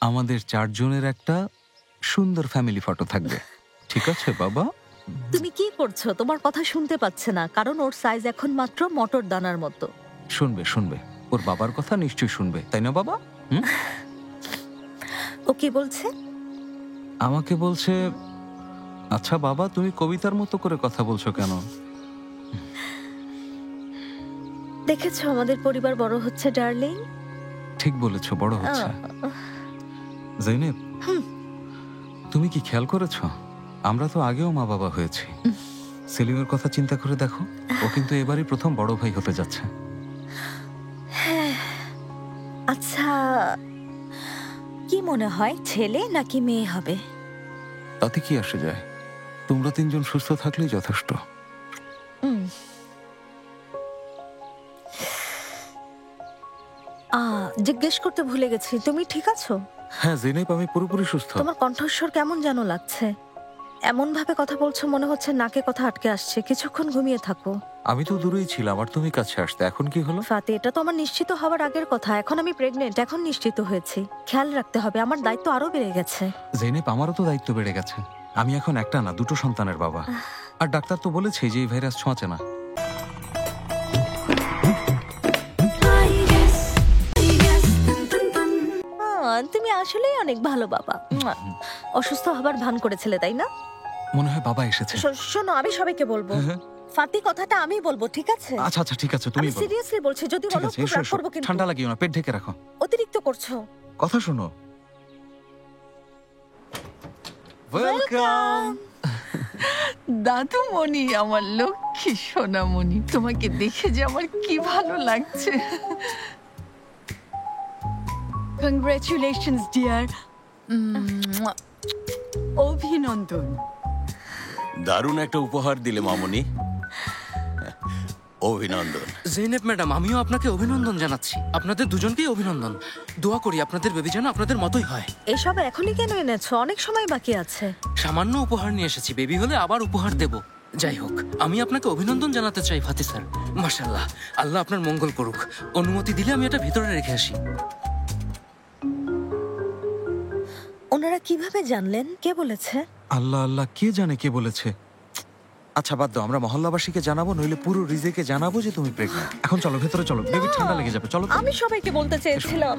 আমাদের চারজনের একটা সুন্দর ফ্যামিলি ফটো থাকবে, ঠিক আছে বাবা? তুমি কি করছো? তোমার কথা শুনতে পাচ্ছে না, কারণ ওর সাইজ এখন মাত্র মটর দানার মতো। শুনবে শুনবে, ওর বাবার কথা নিশ্চয়ই শুনবে, তাই না বাবা? ও কি বলছে? আমাকে বলছে, আচ্ছা বাবা তুমি কবিতার মতো করে কথা বলছো কেন? দেখেছো আমাদের পরিবার বড় হচ্ছে ডার্লিং। ঠিক বলেছো, বড় হচ্ছে। জৈনেব, তুমি কি খেয়াল করেছো আমরা তো আগেও মা বাবা হয়েছি। সেলিমের কথা চিন্তা করে দেখো, ও কিন্তু এবারই প্রথম বড় ভাই হতে যাচ্ছে। আচ্ছা, কি মনে হয় ছেলে নাকি মেয়ে হবে? তাতে কি আসে যায়, তোমরা তিনজন সুস্থ থাকলেই যথেষ্ট। জিজ্ঞেস করতে ভুলে গেছি, তুমি ঠিক আছো? হ্যাঁ জৈনেব, আমি পুরোপুরি সুস্থ। তোমার কণ্ঠস্বর কেমন যেন লাগছে, এমন ভাবে কথা বলছো মনে হচ্ছে নাকে কথা আটকে আসছে। কিছুক্ষণ ঘুমিয়ে থাকো। আমি তো দূরেই ছিলাম আর তুমি কাছে আসতে, এখন কি হলো? ফাতে, এটা তো আমার নিশ্চিত হওয়ার আগের কথা। এখন আমি প্রেগনেন্ট, এখন নিশ্চিত হয়েছি। খেয়াল রাখতে হবে, আমার দায়িত্ব আরো বেড়ে গেছে। জৈনেব, আমারও তো দায়িত্ব বেড়ে গেছে। আমি এখন একটা না দুটো সন্তানের বাবা, আর ডাক্তার তো বলেছে যে এই ভাইরাস ছোঁয়াচে না। তুমি আসলেই অনেক ভালো বাবা। অসুস্থ হবার ভান করেছিলে তাই না? মনে হয় বাবা এসেছে। শোনো, আমি সবাইকে বলবো। ফাতি, কথাটা আমি বলবো, ঠিক আছে? আচ্ছা আচ্ছা ঠিক আছে, তুমি বলো। সিরিয়াসলি বলছি, যদি ঠিক বলো আছে, খুব এসো রাগ এসো, করবো কিন্তু। ঠান্ডা লাগিও না, পেট ঢেকে রাখো। অতিরিক্ত করছো। কথা শোনো। ওয়েলকাম। দাদু মনি, আমার লক্ষ্মী সোনামণি, তোমাকে দেখে যে আমার কি ভালো লাগছে। Congratulations dear. অভিনন্দন। দারুণ একটা উপহার দিলে মামনি, অভিনন্দন। জৈনেব ম্যাডাম, আমিও আপনাকে অভিনন্দন জানাচ্ছি। আপনাদের দুজনকেই অভিনন্দন। দোয়া করি আপনাদের বেবি যেন আপনাদের মতোই হয়। এসব এখনই কেন এনেছো? অনেক সময় বাকি আছে। সামান্য উপহার নিয়ে এসেছি, বেবি হলে আবার উপহার দেব। যাই হোক, আমি আপনাকে অভিনন্দন জানাতে চাই ফাতি স্যার। মাশাআল্লাহ, আল্লাহ আপনার মঙ্গল করুক। অনুমতি দিলে আমি এটা ভিতরে রেখে আসি। ওনারা কিভাবে জানলেন? কে বলেছে? আল্লাহ আল্লাহ, কে জানে কে বলেছে। আচ্ছা বাদ দাও, আমরা মহল্লাবাসীকে জানাবো, নইলে পুরো রিজেকে জানাবো যে তুমি প্রেগন্যান্ট। এখন চলো ভেতরে চলো, বেবি ঠান্ডা লেগে যাবে, চলো। আমি সবাইকে বলতে চেয়েছিলাম।